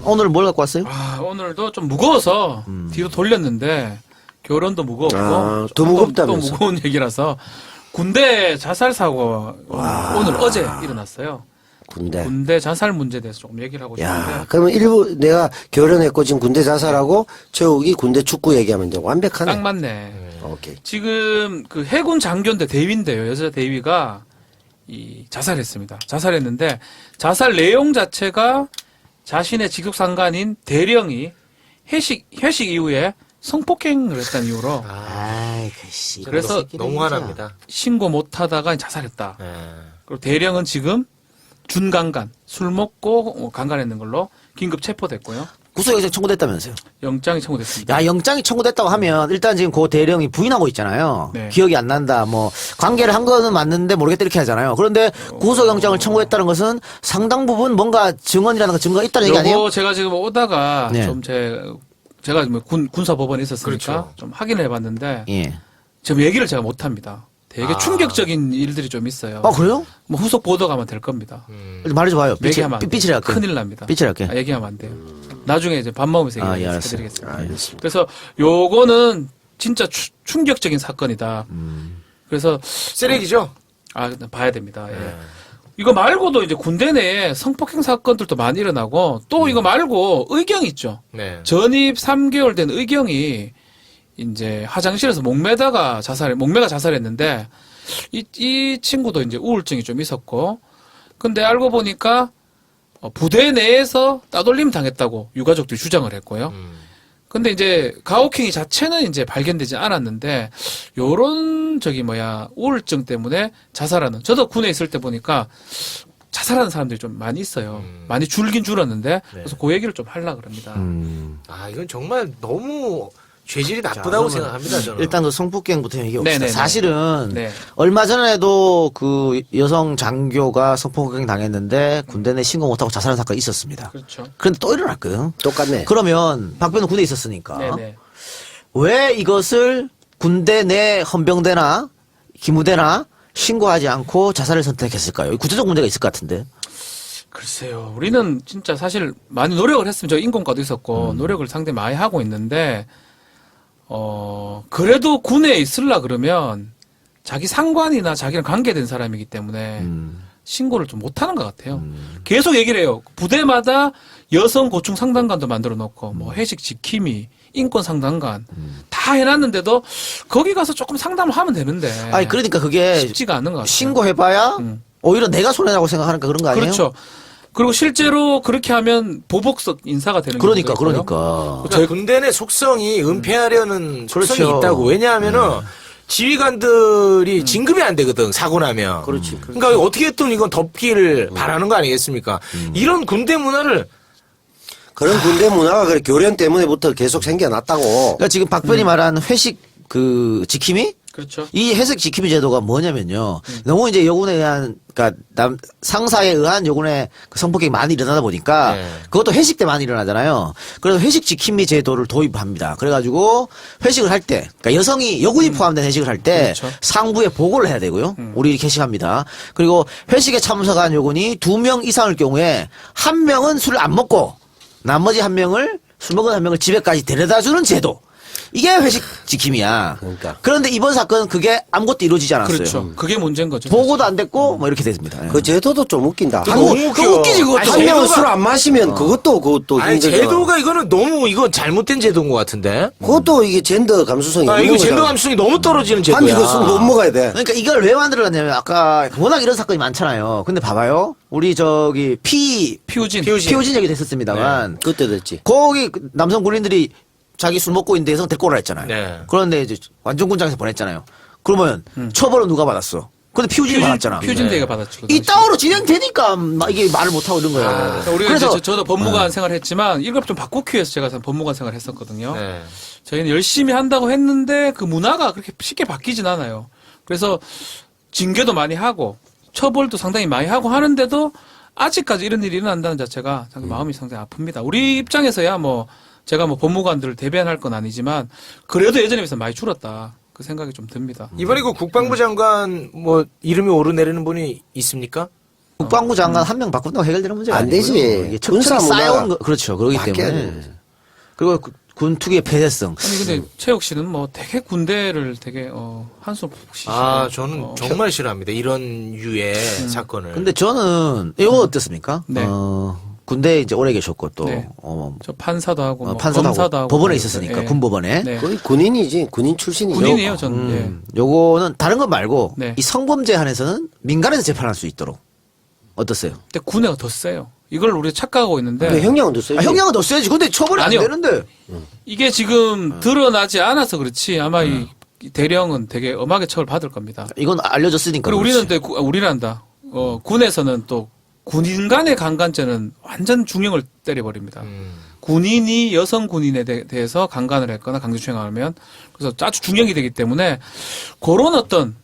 오늘 뭘 갖고 왔어요? 오늘도 좀 무거워서 뒤로 돌렸는데 결혼도 무겁고 더 무겁다면서. 또 무거운 얘기라서 군대 자살 사고 오늘 어제 일어났어요. 군대 자살 문제에 대해서 조금 얘기를 하고 싶은데. 야, 그러면 일부 내가 결혼했고 지금 군대 자살하고 최욱이 군대 축구 얘기하면 이제 완벽하네. 딱 맞네. 오케이. 지금 그 해군 장교인데 대위인데요. 여자 대위가 자살했습니다. 자살했는데 자살 내용 자체가 자신의 직속 상관인 대령이 회식 이후에 성폭행을 했다는 이유로 아이, 그 그래서 너무 화납니다. 신고 못하다가 자살했다. 네. 그리고 대령은 지금 준강간, 술 먹고 강간했는 걸로 긴급 체포됐고요. 구속영장 청구됐다면서요? 영장이 청구됐습니다. 야, 영장이 청구됐다고 하면 일단 지금 그 대령이 부인하고 있잖아요. 네. 기억이 안 난다. 뭐 관계를 한 거는 맞는데 모르겠다 이렇게 하잖아요. 그런데 구속영장을 청구했다는 것은 상당 부분 뭔가 증언이라는 거 증거가 있다는 얘기 아니에요? 요거 제가 지금 오다가 네. 좀 제가 뭐 군사법원에 있었으니까 그렇죠. 좀 확인을 해봤는데 예. 지금 얘기를 제가 못합니다. 되게 충격적인 일들이 좀 있어요. 아, 그래요? 뭐 후속 보도 가면 될 겁니다. 말해줘봐요. 얘기하면 안 돼요. 삐치를 할게요. 큰일 납니다. 삐치를 할게. 얘기하면 안 돼요. 나중에 이제 밥 먹으면서 예, 알았어요. 얘기해드리겠습니다. 알겠습니다. 그래서 요거는 진짜 충격적인 사건이다. 그래서 쓰레기죠? 봐야 됩니다. 예. 이거 말고도 이제 군대 내에 성폭행 사건들도 많이 일어나고 또 이거 말고 의경 있죠. 네. 전입 3개월 된 의경이 이제 화장실에서 목매가 자살했는데 이 친구도 이제 우울증이 좀 있었고 근데 알고 보니까 부대 내에서 따돌림 당했다고 유가족들이 주장을 했고요. 근데 이제 가혹행위 자체는 이제 발견되지 않았는데 요런 우울증 때문에 자살하는 저도 군에 있을 때 보니까 자살하는 사람들이 좀 많이 있어요. 많이 줄긴 줄었는데 그래서 그 얘기를 좀 하려고 그럽니다. 이건 정말 너무 죄질이 나쁘다고 생각합니다, 저는. 일단 그 성폭행부터 얘기해봅시다. 네네네. 사실은 네. 얼마 전에도 그 여성 장교가 성폭행 당했는데 군대 내 신고 못하고 자살한 사건이 있었습니다. 그렇죠. 그런데 또 일어났거든. 똑같네. 그러면 박변은 군대에 있었으니까 네네. 왜 이것을 군대 내 헌병대나 기무대나 신고하지 않고 자살을 선택했을까요? 구체적 문제가 있을 것 같은데. 글쎄요. 우리는 진짜 사실 많이 노력을 했습니다. 저 인권과도 있었고 노력을 상당히 많이 하고 있는데 그래도 군에 있으려 그러면 자기 상관이나 자기랑 관계된 사람이기 때문에 신고를 좀 못하는 것 같아요. 계속 얘기를 해요. 부대마다 여성 고충 상담관도 만들어 놓고 뭐 회식 지킴이, 인권 상담관 다 해놨는데도 거기 가서 조금 상담을 하면 되는데. 아니 그러니까 그게 쉽지가 않은 것 같아요. 신고해봐야 오히려 내가 손해라고 생각하니까 그런 거 아니에요? 그렇죠. 그리고 실제로 그렇게 하면 보복성 인사가 되는 그러니까 경우도 있고요. 그러니까. 저희 군대 내 속성이 은폐하려는 속성이 그렇죠. 있다고. 왜냐하면은 지휘관들이 진급이 안 되거든, 사고 나면. 그렇지. 그러니까 어떻게든 이건 덮기를 바라는 거 아니겠습니까? 이런 군대 문화를 그런 군대 문화가 그래 교련 때문에부터 계속 생겨났다고. 그러니까 지금 박변이 말한 회식 그 지킴이? 그렇죠. 이 회식 지킴이 제도가 뭐냐면요. 너무 이제 여군에 의한, 그러니까 상사에 의한 여군의 그 성폭행이 많이 일어나다 보니까 네. 그것도 회식 때 많이 일어나잖아요. 그래서 회식 지킴이 제도를 도입합니다. 그래가지고 회식을 할 때, 그러니까 여군이 포함된 회식을 할 때 그렇죠. 상부에 보고를 해야 되고요. 우리 이렇게 회식합니다. 그리고 회식에 참석한 여군이 2명 이상일 경우에 1명은 술을 안 먹고 나머지 1명을 술 먹은 1명을 집에까지 데려다주는 제도. 이게 회식 지킴이야. 그러니까. 그런데 이번 사건은 그게 아무것도 이루어지지 않았어요. 그렇죠. 그게 문제인 거죠. 보고도 안 됐고 뭐 이렇게 됐습니다. 예. 그 제도도 좀 웃긴다. 너무 웃겨. 웃기지 그것도. 아니, 한 명은 제도가- 술 안 마시면 그것도 아니, 힘들죠. 제도가 이거는 너무 이거 잘못된 제도인 것 같은데. 그것도 이게 젠더 감수성이 있는 이거 젠더 거잖아. 감수성이 너무 떨어지는 제도야. 한 이거 술 못 먹어야 돼. 그러니까 이걸 왜 만들어놨냐면 아까 워낙 이런 사건이 많잖아요. 근데 봐봐요. 우리 저기 피우진. 피우진 얘기도 했었습니다만 그때 됐지. 거기 남성 군인들이 자기 술 먹고 있는데 여성 데리고 오라 했잖아요. 네. 그런데 이제 완전군장에서 보냈잖아요. 그러면 처벌은 누가 받았어? 근데 피우진이 받았잖아. 피우진대가 받았죠. 그 이 당시에. 땅으로 진행되니까 이게 말을 못하고 이런 거예요. 그러니까 우리가 그래서 이제 저도 법무관 생활했지만 이걸 좀 바꾸기 위해서 제가 법무관 생활했었거든요. 네. 저희는 열심히 한다고 했는데 그 문화가 그렇게 쉽게 바뀌진 않아요. 그래서 징계도 많이 하고 처벌도 상당히 많이 하고 하는데도 아직까지 이런 일이 일어난다는 자체가 상당히 마음이 상당히 아픕니다. 우리 입장에서야 뭐 제가 뭐 법무관들을 대변할 건 아니지만 그래도 예전에 비해서 많이 줄었다. 그 생각이 좀 듭니다. 이번에 그 국방부 장관 뭐 이름이 오르내리는 분이 있습니까? 국방부 장관 한 명 바꾼다고 해결되는 문제가 안 아니고요. 되지. 이게 군사 척척이 쌓여온 문화가 거 그렇죠. 그렇기 바뀌어야 때문에 되는 거지. 그리고 군 특유의 폐쇄성. 아니 근데 최욱 씨는 뭐 되게 군대를 되게 한숨 푹 쉬시고. 저는 정말 싫어합니다. 이런 유의 사건을. 근데 저는 이거 어떻습니까? 네. 군대에 이제 오래 계셨고 또 네. 어, 저 판사도 하고 뭐 판사도 검사도 하고 하고 법원에 뭐 있었으니까 네. 군법원에. 네. 거의 군인이지. 군인 출신이죠. 군인이에요 저는. 예. 요거는 다른 것 말고 네. 이 성범죄 한에서는 민간에서 재판할 수 있도록 어떻어요? 근데 군대가 더 세요. 이걸 우리가 착각하고 있는데 근데 형량은 더 세지. 형량은 더 세지. 근데 처벌이 아니요. 안 되는데. 이게 지금 드러나지 않아서 그렇지 아마 이 대령은 되게 엄하게 처벌 받을 겁니다. 이건 알려졌으니까. 그리고 그렇지. 우리는 또 우리란다. 군에서는 또 군인 간의 강간죄는 완전 중형을 때려버립니다. 군인이 여성 군인에 대해서 강간을 했거나 강제추행을 하면 그래서 아주 중형이 되기 때문에 그런 어떤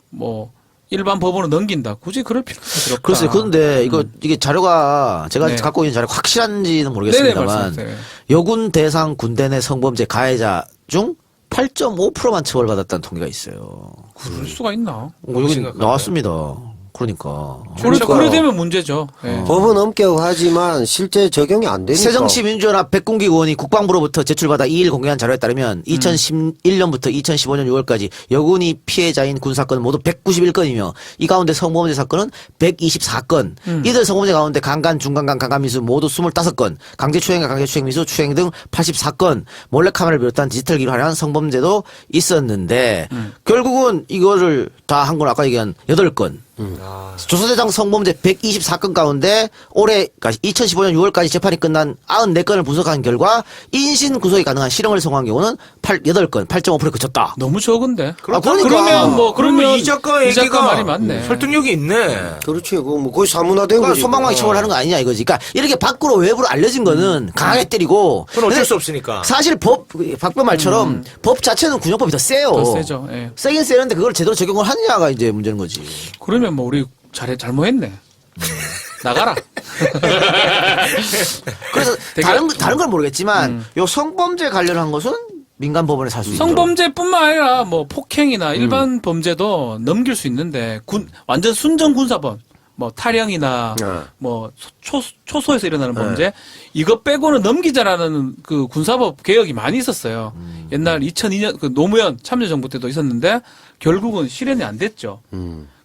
뭐 일반 법원으로 넘긴다. 굳이 그럴 필요가 없다. 글쎄요. 그런데 이게 자료가 제가 네. 갖고 있는 자료가 확실한지는 네네 모르겠습니다만 말씀하세요. 여군 대상 군대 내 성범죄 가해자 중 8.5%만 처벌받았다는 통계가 있어요. 그럴 수가 있나? 여기 심각한데? 나왔습니다. 그러니까. 그래 되면 문제죠. 예. 법은 엄격하지만 실제 적용이 안 되니까. 새정치민주연합 백군기 의원이 국방부로부터 제출받아 2일 공개한 자료에 따르면 2011년부터 2015년 6월까지 여군이 피해자인 군사건은 모두 191건이며 이 가운데 성범죄 사건은 124건. 이들 성범죄 가운데 강간, 중간간, 강간미수 모두 25건, 강제추행과 강제추행미수, 추행 등 84건, 몰래카메라를 비롯한 디지털 기로 활용한 성범죄도 있었는데 결국은 이거를 다 한 건 아까 얘기한 8건. 조선대장 성범죄 124건 가운데 올해 2015년 6월까지 재판이 끝난 94건을 분석한 결과 인신 구속이 가능한 실형을 선고한 경우는 8건, 8.5%에 그쳤다. 너무 적은데. 그러니까. 그러면 이 작가 얘기가 작가 말이 맞네. 설득력이 있네. 그렇지. 그거 뭐 거의 사문화된 그러니까 거지. 손방망이 처벌하는 거 아니냐 이거지. 그러니까 이렇게 밖으로 외부로 알려진 거는 강하게 때리고. 그건 어쩔 근데 수 없으니까. 사실 박변 말처럼 법 자체는 군형법이 더 세요. 더 세죠. 예. 세긴 세는데 그걸 제대로 적용을 하느냐가 이제 문제는 거지. 그러면 뭐 우리 잘못했네. 나가라. 그래서 되게- 다른 건 모르겠지만 요 성범죄 관련한 것은 민간 법원에 살 수 있도록. 성범죄뿐만 아니라 뭐 폭행이나 일반 범죄도 넘길 수 있는데 완전 순정 군사범. 뭐 탈영이나 뭐 초소에서 일어나는 범죄 이거 빼고는 넘기자라는 그 군사법 개혁이 많이 있었어요. 옛날 2002년 그 노무현 참여정부 때도 있었는데 결국은 실현이 안 됐죠.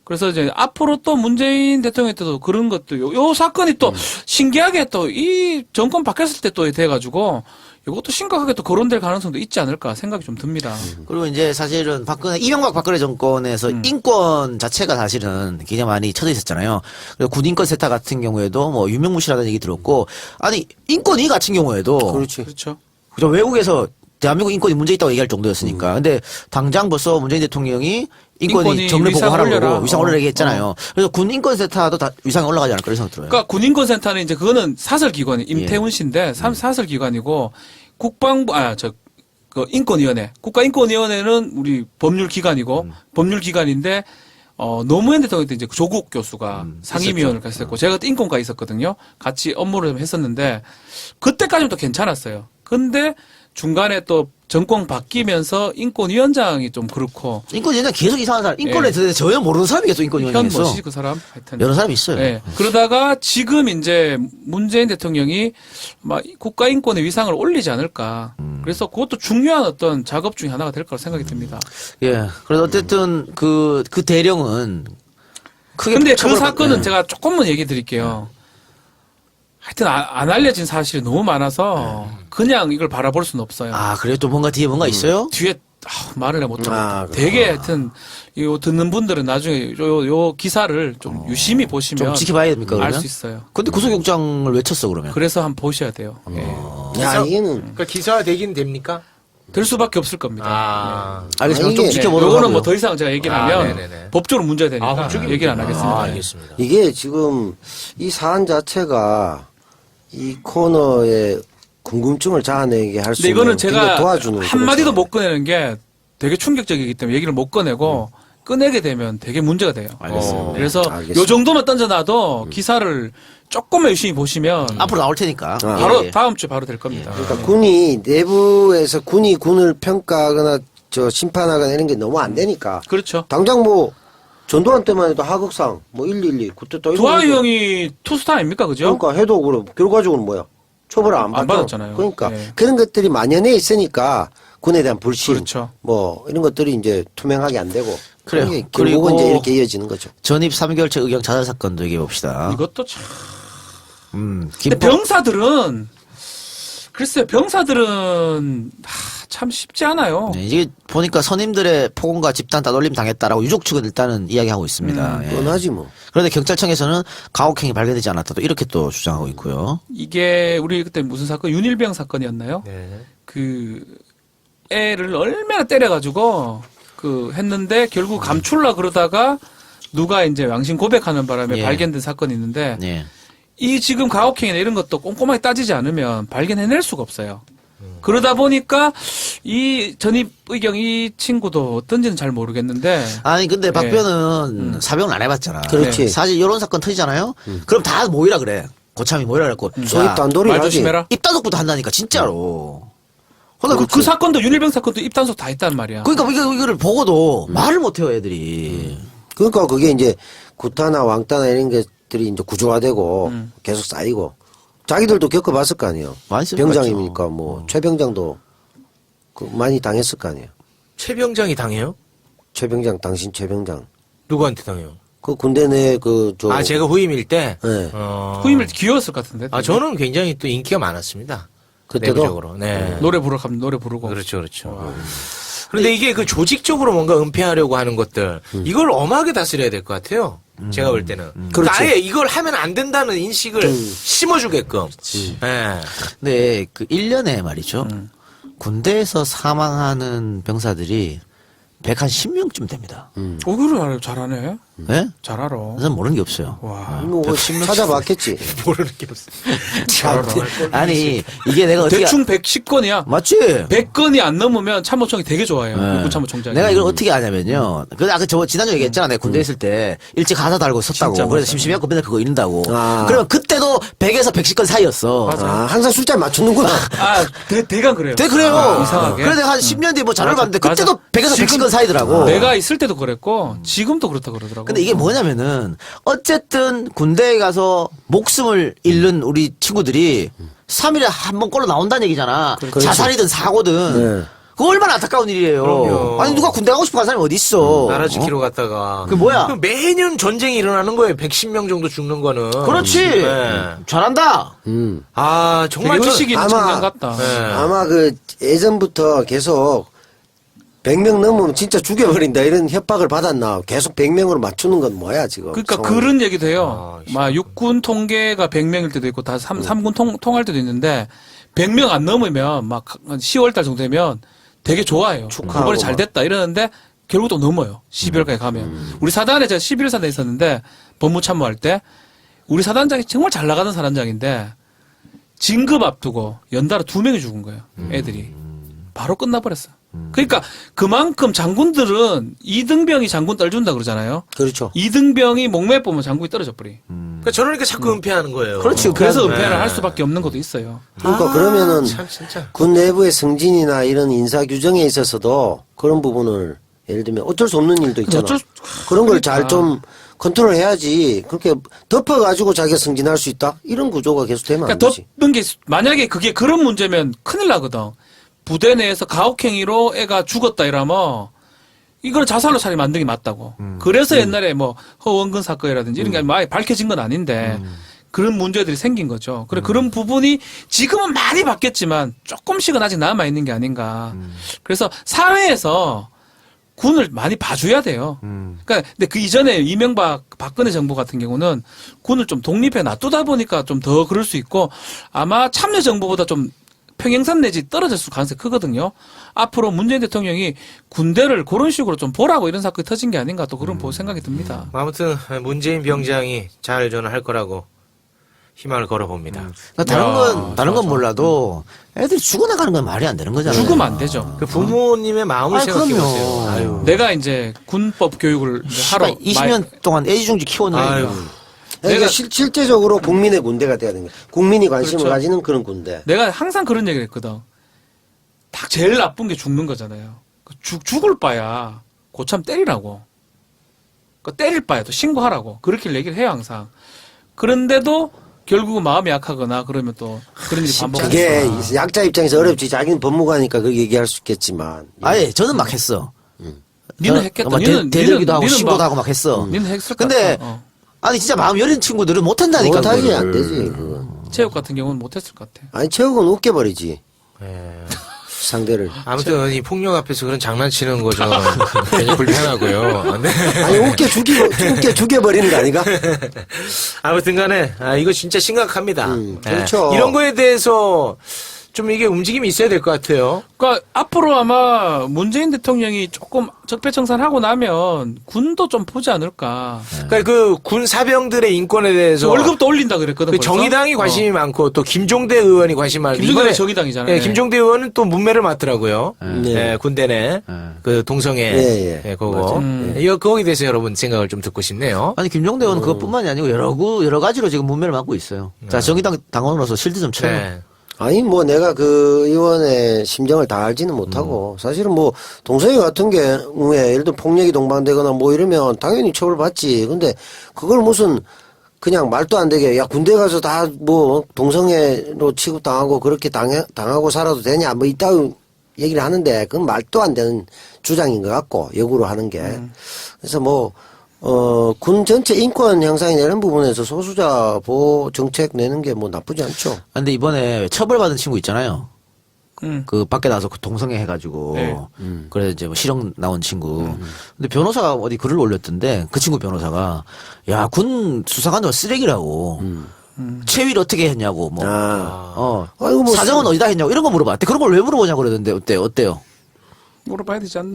그래서 이제 앞으로 또 문재인 대통령 때도 그런 것도 요 사건이 또 신기하게 또 이 정권 바뀌었을 때 또 돼가지고 이것도 심각하게 또 거론될 가능성도 있지 않을까 생각이 좀 듭니다. 그리고 이제 사실은 이명박 박근혜 정권에서 인권 자체가 사실은 굉장히 많이 쳐져 있었잖아요. 그리고 군인권 세타 같은 경우에도 뭐 유명무실하다는 얘기 들었고, 아니 인권위 같은 경우에도 그렇지. 그렇죠. 그죠, 외국에서 대한민국 인권이 문제 있다고 얘기할 정도였으니까. 근데 당장 벌써 문재인 대통령이 인권이 인권이 정례 위상 보고하라고 올려라. 그러고 위상 올리라고 얘기했잖아요. 그래서 군 인권 세타도 다 위상이 올라가지 않을까 그런 생각 들어요. 그러니까 군인권센터는 이제 그거는 사설기관이 임태훈 씨인데 사설기관이고 국방부 그 인권위원회 국가인권위원회는 우리 법률기관이고 법률기관인데 노무현 대통령 때 이제 조국 교수가 상임위원을 같이 했고 제가 그때 인권과에 있었거든요. 같이 업무를 좀 했었는데 그때까지는 또 괜찮았어요. 근데 중간에 또 정권 바뀌면서 인권위원장이 좀 그렇고 인권위원장 계속 이상한 사람, 인권에 대해서 전혀 모르는 사람이 계속 인권위원장에서 현뭐시 그 사람 하여튼 여러 사람이 있어요. 네. 그러다가 지금 이제 문재인 대통령이 막 국가인권의 위상을 올리지 않을까. 그래서 그것도 중요한 어떤 작업 중에 하나가 될 거라고 생각이 듭니다. 예. 그래서 어쨌든 그 대령은 크게 근데 그 처벌받- 사건은 예. 제가 조금만 얘기 드릴게요. 하여튼 안 알려진 사실이 너무 많아서 그냥 이걸 바라볼 수는 없어요. 아, 그래요? 또 뭔가 뒤에 뭔가 있어요? 뒤에 말을 못 아, 하겠다. 되게 하여튼 이거 듣는 분들은 나중에 요 기사를 좀 유심히 보시면 좀 지켜봐야 됩니까, 알 그러면? 수 있어요. 근데 구속영장을 왜 쳤어, 그러면? 그래서 한번 보셔야 돼요. 야, 이게는 그러니까 기사화 되긴 됩니까? 될 수밖에 없을 겁니다. 알겠습니다. 아니, 좀 이게- 지켜보도록 요거는 하고요. 뭐 더 이상 제가 얘기를 하면 네네네. 법적으로 문제가 되니까 얘기를 안 하겠습니다. 알겠습니다. 이게 지금 이 사안 자체가 이 코너에 궁금증을 자아내게 할 수 근데 있는 이거는 굉장히 제가 도와주는 한마디도 그런 못 꺼내는 게 되게 충격적이기 때문에 얘기를 못 꺼내고 꺼내게 되면 되게 문제가 돼요. 알겠습니다. 그래서 알겠습니다. 요 정도만 던져놔도 기사를 조금만 열심히 보시면 앞으로 나올 테니까. 바로 예. 다음 주에 바로 될 겁니다. 그러니까 군이 내부에서 군이 군을 평가하거나 심판하거나 이런 게 너무 안 되니까 그렇죠. 당장 뭐 전두환 때만 해도 하극상, 뭐 112, 그때 또 조하이 형이 투스타 아닙니까, 그죠? 그러니까 해도 그럼 결과적으로 뭐야? 처벌을 안 안 받잖아. 받았잖아요. 그러니까 예. 그런 것들이 만연해 있으니까 군에 대한 불신, 그렇죠. 뭐 이런 것들이 이제 투명하게 안 되고 그래요. 그런 게 결국은 그리고 이제 이렇게 이어지는 거죠. 전입 3개월째 의경 자살 사건도 얘기해 봅시다. 이것도 참. 근데 김포 병사들은 글쎄요, 병사들은 참 쉽지 않아요. 네, 이게 보니까 선임들의 폭언과 집단 따돌림 당했다라고 유족 측은 일단은 이야기하고 있습니다. 예. 뻔하지 뭐. 그런데 경찰청에서는 가혹행위 발견되지 않았다 또 이렇게 또 주장하고 있고요. 이게 우리 그때 무슨 사건 윤일병 사건이었나요? 네. 그 애를 얼마나 때려가지고 그 했는데 결국 감출라 그러다가 누가 이제 양심 고백하는 바람에 예. 발견된 사건이 있는데 네. 이 지금 가혹행위나 이런 것도 꼼꼼하게 따지지 않으면 발견해낼 수가 없어요. 그러다 보니까 이 전입 의경 이 친구도 어떤지는 잘 모르겠는데 아니 근데 박변은 사병을 안 해봤잖아. 그렇지. 사실 이런 사건 터지잖아요. 그럼 다 모이라 그래. 고참이 모이라 그랬고. 소위 단돌이를 말 하지. 조심해라. 입단속부터 한다니까 진짜로. 그 사건도 윤일병 사건도 입단속 다 했단 말이야. 그러니까 이거를 보고도 말을 못해요 애들이. 그러니까 그게 이제 구타나 왕따나 이런 것들이 이제 구조화되고 계속 쌓이고 자기들도 겪어봤을 거 아니에요. 많이 겪어봤죠. 병장이니까 뭐 최병장도 그 많이 당했을 거 아니에요. 최병장이 당해요? 최병장 당신 최병장 누구한테 당해요? 그 군대 내 그저 아, 제가 후임일 때? 네. 후임을 귀여웠을 것 같은데. 아, 저는 굉장히 또 인기가 많았습니다. 그때도? 내부적으로. 네. 노래 부르러 가면 노래 부르고. 그렇죠, 그렇죠. 그런데 이게 그 조직적으로 뭔가 은폐하려고 하는 것들, 이걸 엄하게 다스려야 될 것 같아요. 제가 볼 때는. 그러니까 그렇지. 아예 이걸 하면 안 된다는 인식을 심어주게끔. 네. 근데 그 1년에 말이죠. 군대에서 사망하는 병사들이 110명쯤 됩니다. 그걸 잘하네. 네? 잘 알아. 저는 모르는 게 없어요. 와. 뭐 찾아봤겠지. 모르는 게 없어. 아니 이게 내가 어떻게 대충 110건이야. 맞지? 100건이 안 넘으면 참모총이 되게 좋아해요. 육군참모총장이. 내가 이걸 어떻게 아냐면요. 그 아까 저 지난주 에 얘기했잖아. 내가 군대 있을 때 일찍 가사 달고 섰다고. 진짜 그래서 맞아. 심심해갖고 맨날 그거 읽는다고. 아. 그러면 그때도 100에서 110건 사이였어. 맞아. 아, 항상 숫자 맞추는구나. 아, 대강 그래요. 되게 그래요. 이상하게. 그래 내가 한 10년 뒤에 뭐 자료를 맞아, 봤는데 그때도 맞아. 100에서 지금 110건 사이더라고. 내가 있을 때도 그랬고 지금도 그렇다 그러더라고. 근데 이게 뭐냐면은 어쨌든 군대에 가서 목숨을 잃는 우리 친구들이 3일에 한 번 꼴로 나온다는 얘기잖아. 자살이든 사고든. 네. 그거 얼마나 안타까운 일이에요. 그럼요. 아니 누가 군대 가고 싶어 하는 사람이 어디 있어. 나라 지키러 갔다가. 그 뭐야? 그럼 매년 전쟁이 일어나는 거예요. 110명 정도 죽는 거는. 그렇지. 네. 잘한다. 아, 정말. 되게 의식 있는 아마- 청년 같다. 네. 아마 그 예전부터 계속 100명 넘으면 진짜 죽여버린다 이런 협박을 받았나. 계속 100명으로 맞추는 건 뭐야 지금. 그러니까 상황이. 그런 얘기도 해요. 아, 막 육군 통계가 100명일 때도 있고 다 3군 통할 때도 있는데 100명 안 넘으면 막 10월 달 정도 되면 되게 좋아해요. 축하하고 그번에 잘 막. 됐다 이러는데 결국 또 넘어요. 12월까지 가면. 우리 사단에 제가 11월 사단에 있었는데 법무참모할 때 우리 사단장이 정말 잘 나가는 사단장인데 진급 앞두고 연달아 2명이 죽은 거예요. 애들이. 바로 끝나버렸어. 그러니까 그만큼 장군들은 이등병이 장군 떨준다 그러잖아요. 그렇죠. 이등병이 목매 보면 장군이 떨어져 버리. 그러니까 저러니까 자꾸 은폐하는 거예요. 그렇지. 그래서 네. 은폐를 할 수밖에 없는 것도 있어요. 그러니까 그러면은 참, 진짜. 군 내부의 승진이나 이런 인사 규정에 있어서도 그런 부분을 예를 들면 어쩔 수 없는 일도 있잖아. 그런 걸 잘 그러니까. 좀 컨트롤 해야지. 그렇게 덮어가지고 자기가 승진할 수 있다? 이런 구조가 계속 되면 안 그러니까 되지. 덮는 게 만약에 그게 그런 문제면 큰일 나거든. 부대 내에서 가혹행위로 애가 죽었다 이러면 이거는 자살로 차라리 만든 게 맞다고. 그래서 옛날에 뭐 허원근 사건이라든지 이런 게 아예 밝혀진 건 아닌데 그런 문제들이 생긴 거죠. 그래 그런 부분이 지금은 많이 바뀌었지만 조금씩은 아직 남아 있는 게 아닌가. 그래서 사회에서 군을 많이 봐줘야 돼요. 그러니까 근데 그 이전에 이명박 박근혜 정부 같은 경우는 군을 좀 독립해 놔두다 보니까 좀 더 그럴 수 있고 아마 참여 정부보다 좀 평행선 내지 떨어졌을 가능성이 크거든요. 앞으로 문재인 대통령이 군대를 그런 식으로 좀 보라고 이런 사건이 터진 게 아닌가 또 그런 생각이 듭니다. 아무튼 문재인 병장이 잘 저는 할 거라고 희망을 걸어봅니다. 그러니까 다른 건 몰라도 애들이 죽어나가는 건 말이 안 되는 거잖아요. 죽으면 안 되죠. 그 부모님의 마음을 아이, 생각해 그럼요. 보세요. 아유. 내가 이제 군법 교육을 이제 하러 20년 동안 애지중지 키워낸 아유. 그러니까 내가- 실제적으로 국민의 군대가 돼야 되는 거야. 국민이 관심을 그렇죠. 가지는 그런 군대. 내가 항상 그런 얘기를 했거든. 딱 제일 나쁜 게 죽는 거잖아요. 죽을 바야 고참 때리라고. 때릴 바에도 신고하라고 그렇게 얘기를 해요 항상. 그런데도 결국은 마음이 약하거나 그러면 또 그런 일이 반복되니까. 그게 약자 입장에서 어렵지. 자기는 법무가니까 그렇게 얘기할 수 있겠지만. 아예 저는 막 했어. 니는 했겠다. 막 대들기도 하고 신고도 하고 막 했어. 니는 했을 근데 것 같아. 아니 진짜 마음 여린 친구들은 못 한다니까. 못하지 안 되지. 그건. 체육 같은 경우는 못했을 것 같아. 아니 체육은 웃겨버리지. 예. 상대를. 아무튼 이 폭력 앞에서 그런 장난치는 거 좀 굉장히 불편하고요. 네. 아니 웃겨 죽여버리는 거 아닌가? 아무튼 간에 이거 진짜 심각합니다. 그렇죠. 이런 거에 대해서 좀 이게 움직임이 있어야 될 것 같아요. 그러니까 앞으로 아마 문재인 대통령이 조금 적폐청산하고 나면 군도 좀 보지 않을까. 그러니까 그 군 사병들의 인권에 대해서 월급도 올린다 그랬거든. 그 벌써? 정의당이 관심이 많고 또 김종대 의원이 관심 많고 김종대가 이번에- 정의당이잖아요. 예, 김종대 의원은 또 문매를 맡더라고요. 네. 예, 군대 내 그 동성애 예, 예. 그거 맞아요. 이거 거기에 대해서 여러분 생각을 좀 듣고 싶네요. 아니 김종대 의원 그것뿐만이 아니고 여러 가지로 지금 문매를 맡고 있어요. 자 정의당 당원으로서 실드 좀 쳐요. 네. 아니 뭐 내가 그 의원의 심정을 다 알지는 못하고 사실은 뭐 동성애 같은 경우에 예를 들어 폭력이 동반되거나 뭐 이러면 당연히 처벌받지. 근데 그걸 무슨 그냥 말도 안 되게 야 군대 가서 다 뭐 동성애로 취급당하고 그렇게 당하고 살아도 되냐 뭐 이따위 얘기를 하는데 그건 말도 안 되는 주장인 것 같고 역으로 하는 게 그래서 뭐 군 전체 인권 향상이나 이런 부분에서 소수자 보호 정책 내는 게 뭐 나쁘지 않죠. 근데 이번에 처벌받은 친구 있잖아요. 음. 그 밖에 나와서 그 동성애 해가지고 네. 그래서 이제 뭐 실형 나온 친구. 근데 변호사가 어디 글을 올렸던데 그 친구 변호사가 야 군 수사관들 쓰레기라고. 체위를 어떻게 했냐고 뭐. 아이고 뭐 사정은 어디다 했냐고 이런 거 물어봤대. 그런 걸 왜 물어보냐고 그러던데 어때요? 물어봐야 되지 않나?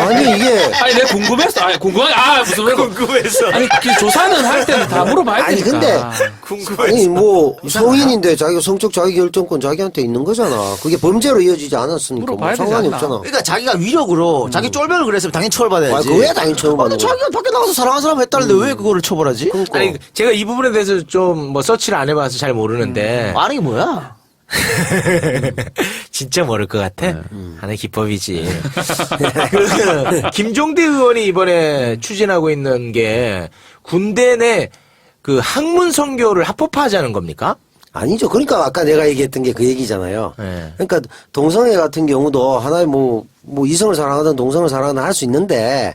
아니 이게 아니 내가 궁금했어. 아니 무슨 왜 궁금해서. 아니 그 조사는 할 때는 다 물어봐야 아니, 되니까. 아니 뭐 성인인데 자기가 성적 자기 결정권 자기한테 있는 거잖아. 그게 범죄로 이어지지 않았으니까 뭐 물어봐야 되지 상관이 않나? 없잖아. 그러니까 자기가 위력으로 자기 쫄병을 그랬으면 당연히 처벌받아야지. 아, 그거 왜 당연히 처벌받는 근데 거야? 자기가 밖에 나가서 사랑하는 사람 했다는데 왜 그거를 처벌하지? 그러니까. 아니 제가 이 부분에 대해서 좀 뭐 서치를 안 해봐서 잘 모르는데 아는 게 뭐야? 진짜 모를 것 같아. 하나의 기법이지. 그 김종대 의원이 이번에 추진하고 있는 게 군대 내 그 학문 선교를 합법화하자는 겁니까? 아니죠. 그러니까 아까 내가 얘기했던 게 그 얘기잖아요. 네. 그러니까 동성애 같은 경우도 하나의 뭐 이성을 사랑하든 동성을 사랑하든 할 수 있는데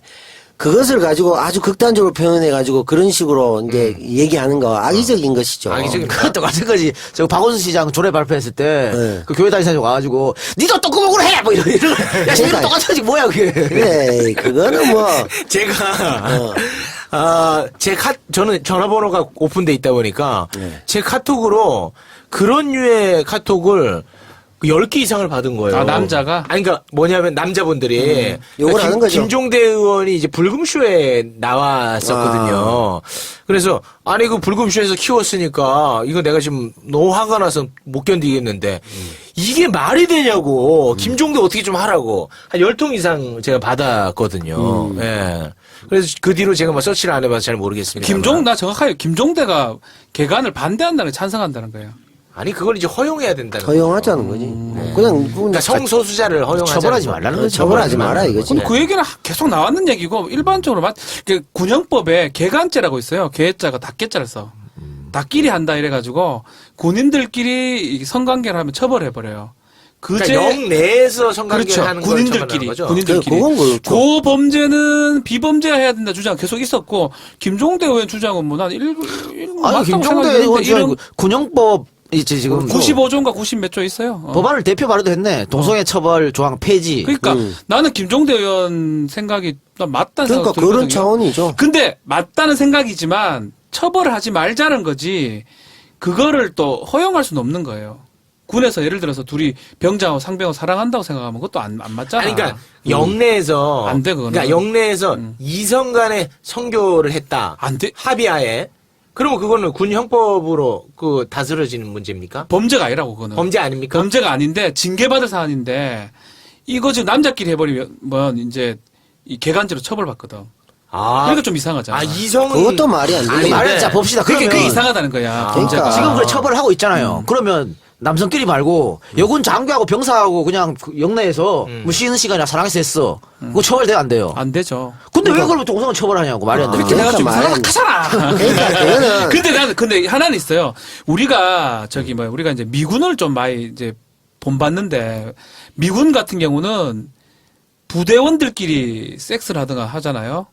그것을 가지고 아주 극단적으로 표현해가지고 그런 식으로 이제 얘기하는 거 악의적인 것이죠. 악의적인 그것도 마찬가지. 저 박원순 시장 조례 발표했을 때 네. 그 교회 다니는 사람이 와가지고 니도 똥구멍으로 해! 뭐 이런 야 지금 그러니까. 똑같아지 뭐야 그게. 그래, 그거는 뭐 제가 저는 전화번호가 오픈돼 있다 보니까 네. 제 카톡으로 그런 류의 카톡을 10개 이상을 받은 거예요. 아, 남자가? 아니, 그러니까 뭐냐면 남자분들이. 욕을 하는 거죠. 김종대 의원이 이제 불금쇼에 나왔었거든요. 그래서, 아니, 그 불금쇼에서 키웠으니까, 이거 내가 지금 너무 화가 나서 못 견디겠는데, 이게 말이 되냐고, 김종대 어떻게 좀 하라고, 한 10통 이상 제가 받았거든요. 예. 그래서 그 뒤로 제가 뭐 서치를 안 해봐서 잘 모르겠습니다. 나 정확하게 김종대가 개간을 반대한다는 찬성한다는 거예요. 아니, 그걸 이제 허용해야 된다는 허용하자는 거지. 그냥 그러니까 성소수자를 허용하지 처벌하지 말라는 거지. 처벌하지 마라 이거지. 근데 그 얘기는 계속 나왔는 얘기고 일반적으로 군형법에 개간죄라고 있어요. 개자가 닭개자를 써. 닭끼리 한다 이래가지고 군인들끼리 이 성관계를 하면 처벌해버려요. 그러니까 영 내에서 성관계를 그렇죠. 하는 걸 처벌하는 군인들끼리 거죠. 군인들끼리 그건 그렇죠. 그 범죄는 비범죄해야 된다 주장 계속 있었고 김종대 의원 주장은 뭐난 아니 김종대 의원 지금 군형법 이제 지금 95조인가 90 몇 조 있어요. 법안을 대표 발의도 했네. 동성애 처벌 조항 폐지. 그러니까 나는 김종대 의원 생각이 맞다는 그러니까 생각이 그런 들거든요. 차원이죠. 근데 맞다는 생각이지만 처벌을 하지 말자는 거지 그거를 또 허용할 수는 없는 거예요. 군에서 예를 들어서 둘이 병장하고 상병하고 사랑한다고 생각하면 그것도 안 맞잖아. 아니, 그러니까 영내에서 안 돼, 그거는. 그러니까 영내에서 이성 간의 성교를 했다. 안 돼. 합의하에. 그러면 그거는 군 형법으로 그 다스려지는 문제입니까? 범죄가 아니라고 그거는. 범죄 아닙니까? 범죄가 아닌데 징계받을 사안인데 이거 지금 남자끼리 해버리면 이제 이 개간죄로 처벌받거든. 아, 그러니까 좀 이상하잖아. 이성은 그것도 말이 안 되죠. 아닌데. 말을 자 봅시다. 그게 그러면 이상하다는 거야. 그러니까. 범죄가. 지금 그래 처벌을 하고 있잖아요. 그러면 남성끼리 말고 여군 장교하고 병사하고 그냥 그 영내에서 뭐 쉬는 시간이나 사랑해서 했어. 그거 처벌돼요 안 돼요? 안 되죠. 근데 왜 그걸 동성을 처벌하냐고 말이 안 그렇게 되는 내가 좀 말이 안 생각하잖아. 그러니까 그거는 근데 하나는 있어요. 우리가 우리가 이제 미군을 좀 많이 이제 본봤는데 미군 같은 경우는 부대원들끼리 섹스를 하든가 하잖아요.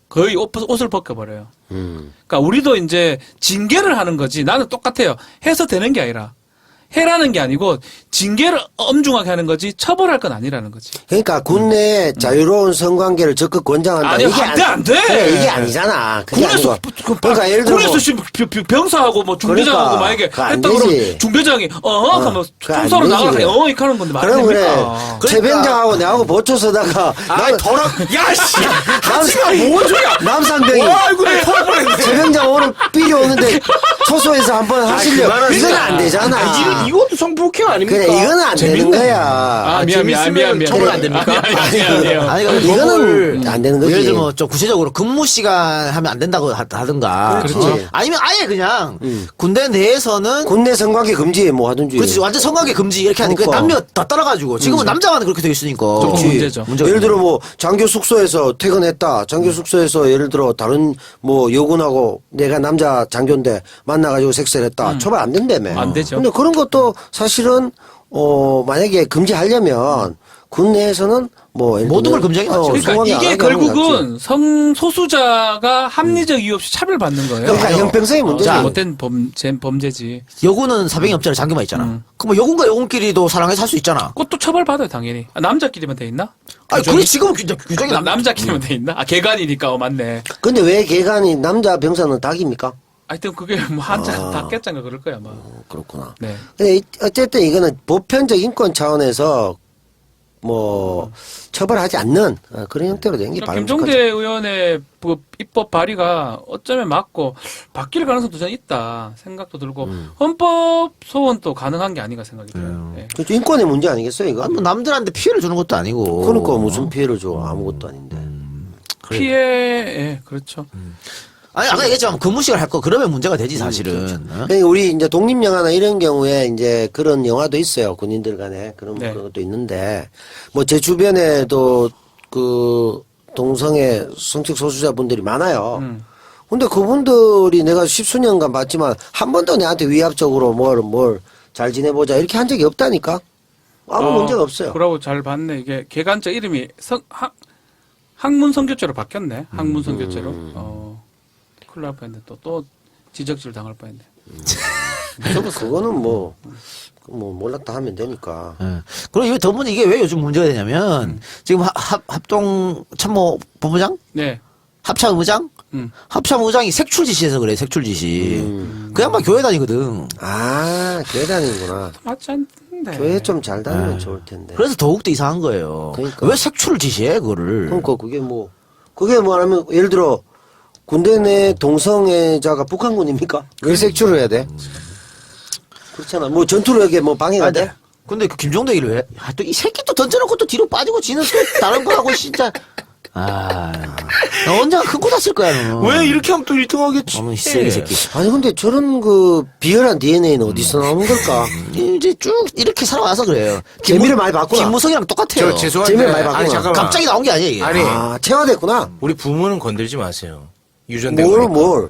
거의 옷을 벗겨버려요. 그러니까 우리도 이제 징계를 하는 거지. 나는 똑같아요. 해서 되는 게 아니라 해라는 게 아니고 징계를 엄중하게 하는 거지 처벌할 건 아니라는 거지. 그러니까 군내 자유로운 성관계를 적극 권장한다. 아니, 안 돼. 그래, 이게 아니잖아. 그게 군에서 아니고. 그러니까 예를 들어 군에서 병사하고 뭐 중대장하고 그러니까, 만약에 그거 안 했다 되지. 그러면 중대장이 하면 그거 안 총사로 되지, 나가라 그래. 이렇게 하는 건데 말이 그럼 그래. 됩니까? 최병장하고 내하고 보초 서다가 아이 더러 야씨 하지마 뭔 소리야 남산병이 와 이거 내 토할 뻔했네 최병장 오늘 삐리 오는데 초소에서 한번 하시려. 이건 안 되잖아. 아, 이것도 성폭행 아닙니까? 그래, 이거는 안 되는 재밌네. 거야. 미안. 처벌 안 됩니까? 아니에요. 아니, 그러니까 이거는 법을 안 되는 거지. 예를 들면 좀 구체적으로 근무 시간 하면 안 된다고 하든가. 그렇지. 아니면 아예 그냥 군대 내에서는 군내 성관계 금지 뭐 하든지. 그렇지 완전 성관계 금지 이렇게 하니까 그러니까. 남녀 다 따라가지고 지금은 남자만 그렇게 돼 있으니까. 조금 그렇지. 문제죠. 문제가 예를 들어 있네. 뭐 장교 숙소에서 퇴근했다. 장교 숙소에서 예를 들어 다른 뭐 여군하고 내가 남자 장교인데 만나가지고 섹스를 했다. 처벌 안 된다며. 안 되죠. 근데 그런 것도 사실은 만약에 금지하려면 군 내에서는 뭐 예를 모든 걸 들면, 금지하기 맞죠. 그러니까 성관계 안 이게 하게 하는 게 낫지. 결국은 성소수자가 합리적 이유 없이 차별받는 거예요. 그러니까 형평성의 문제지. 잘못된 범죄지. 여군은 사병이 없잖아. 장교만 있잖아. 그럼 뭐 여군과 여군끼리도 사랑해서 할 수 있잖아. 그것도 처벌받아요 당연히. 남자끼리만 돼 있나? 아니 그래 지금은 규정이 남자끼리만 돼 있나? 개간이니까 맞네. 근데 왜 개간이 남자 병사는 닭입니까? 하여튼 그게 뭐 한자 다 깼잖아 그럴 거야 아마. 그렇구나. 네. 근데 어쨌든 이거는 보편적 인권 차원에서 뭐 처벌하지 않는 그런 형태로 된 게 그러니까 바로 김종대 의원의 그 입법 발의가 어쩌면 맞고 바뀔 가능성도 저는 있다 생각도 들고 헌법 소원도 가능한 게 아닌가 생각이 들어요. 네. 그렇죠. 인권의 문제 아니겠어요, 이거? 아니, 뭐 남들한테 피해를 주는 것도 아니고. 그러니까 무슨 피해를 줘? 아무것도 아닌데. 피해, 예, 그렇죠. 아니 아까 얘기했지만 근무 시간 할 거 그러면 문제가 되지 사실은. 어? 그러니까 우리 이제 독립영화나 이런 경우에 이제 그런 영화도 있어요. 군인들 간에 그런 네. 것도 있는데 뭐 제 주변에도 그 동성애 성적 소수자분들이 많아요. 근데 그분들이 내가 십수년간 봤지만 한 번도 내한테 위압적으로 뭘 잘 지내보자 이렇게 한 적이 없다니까. 아무 문제가 없어요. 그러고 잘 봤네. 이게 개간자 이름이 학문 성교죄로 바뀌었네. 학문 성교죄로. 큰일 날 뻔했네. 또 지적질 당할 뻔했네. 그거는 뭐 몰랐다 하면 되니까. 예. 그리고 이게 더불어 이게 왜 요즘 문제가 되냐면 지금 합동 참모 본부장, 네. 합참의장, 합참의장이 색출 지시해서 그래 색출 지시. 그 양반 교회 다니거든. 아, 교회 다니는구나. 맞지 않는데. 교회 좀 잘 다니면 좋을 텐데. 그래서 더욱더 이상한 거예요. 그러니까. 왜 색출을 지시해 그거를? 그러니까 그게 뭐냐면 예를 들어 군대 내 동성애자가 북한군입니까? 왜 색출을 해야 돼? 그렇잖아. 뭐 전투력에 뭐 방해가 돼? 근데 그 김종대 일을 왜? 또 이 새끼 또 던져놓고 또 뒤로 빠지고 지는 또 다른 거 하고 진짜. 너 언제가 큰 코 다칠 거야 너. 왜 이렇게 하면 또 1등 하겠지? 너는 쓰레기 새끼. 아니 근데 저런 그 비열한 DNA는 어디서 나오는 걸까? 이제 쭉 이렇게 살아와서 그래요. 재미를 많이 봤구나. 김무성이랑 똑같아요. 저 죄송한데 재미를 많이 봤구나. 아니 잠깐만 갑자기 나온 게 아니에요. 이게. 아니 아, 체화됐구나. 우리 부모는 건들지 마세요. 유전되고 뭘.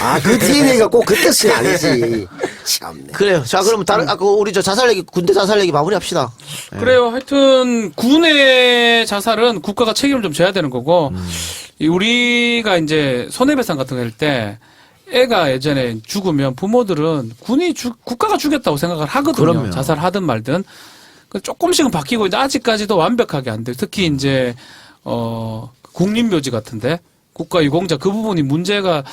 아, 그 DNA가 꼭 그 뜻은 아니지. 참네. 그래요. 자, 그러면 다른 아까 우리 저 자살 얘기 군대 자살 얘기 마무리합시다. 그래요. 하여튼 군의 자살은 국가가 책임을 좀 져야 되는 거고 우리가 이제 손해배상 같은 거 할 때 애가 예전에 죽으면 부모들은 국가가 죽였다고 생각을 하거든요. 그럼요. 자살하든 말든. 조금씩은 바뀌고 이제 아직까지도 완벽하게 안 돼요. 특히 이제 국립묘지 같은데 국가유공자 그 부분이 문제가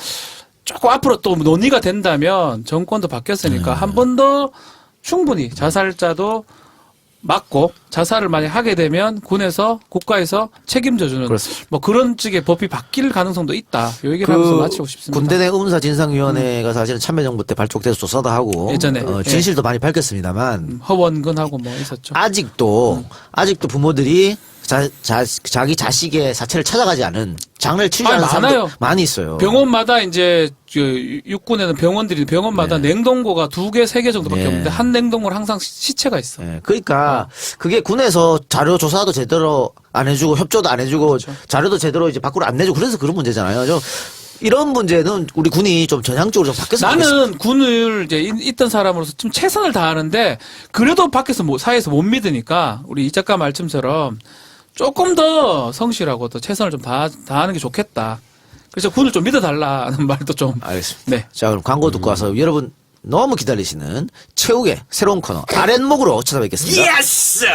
조금 앞으로 또 논의가 된다면 정권도 바뀌었으니까 한 번 더 충분히 자살자도 맞고 자살을 만약 하게 되면 군에서 국가에서 책임져주는 뭐 그런 쪽의 법이 바뀔 가능성도 있다. 요 얘기를 하면서 마치고 싶습니다. 군대 내 의문사진상위원회가 사실은 참여정부 때 발족돼서 조사도 하고 예전에. 진실도 많이 밝혔습니다만 허원근하고 뭐 있었죠. 아직도 부모들이 자기 자식의 사체를 찾아가지 않은 장례를 치르지 않은 아니, 사람들 많아요. 많이 있어요. 병원마다 이제 육군에는 병원마다 냉동고가 2개, 3개 정도밖에 네. 없는데 한 냉동고는 항상 시체가 있어. 예, 그러니까 그게 군에서 자료 조사도 제대로 안 해주고 협조도 안 해주고 그렇죠. 자료도 제대로 이제 밖으로 안 내주고 그래서 그런 문제잖아요. 좀 이런 문제는 우리 군이 좀 전향적으로 좀 바뀌었으면 좋겠습니다. 나는 군을 이제 있던 사람으로서 좀 최선을 다하는데 그래도 밖에서 사회에서 못 믿으니까 우리 이 작가 말씀처럼 조금 더 성실하고 더 최선을 좀 다하는 게 좋겠다. 그래서 군을 좀 믿어달라는 말도 좀. 알겠습니다. 네. 자, 그럼 광고 듣고 와서 여러분 너무 기다리시는 최욱의 새로운 코너 아랫목으로 찾아뵙겠습니다. 예스!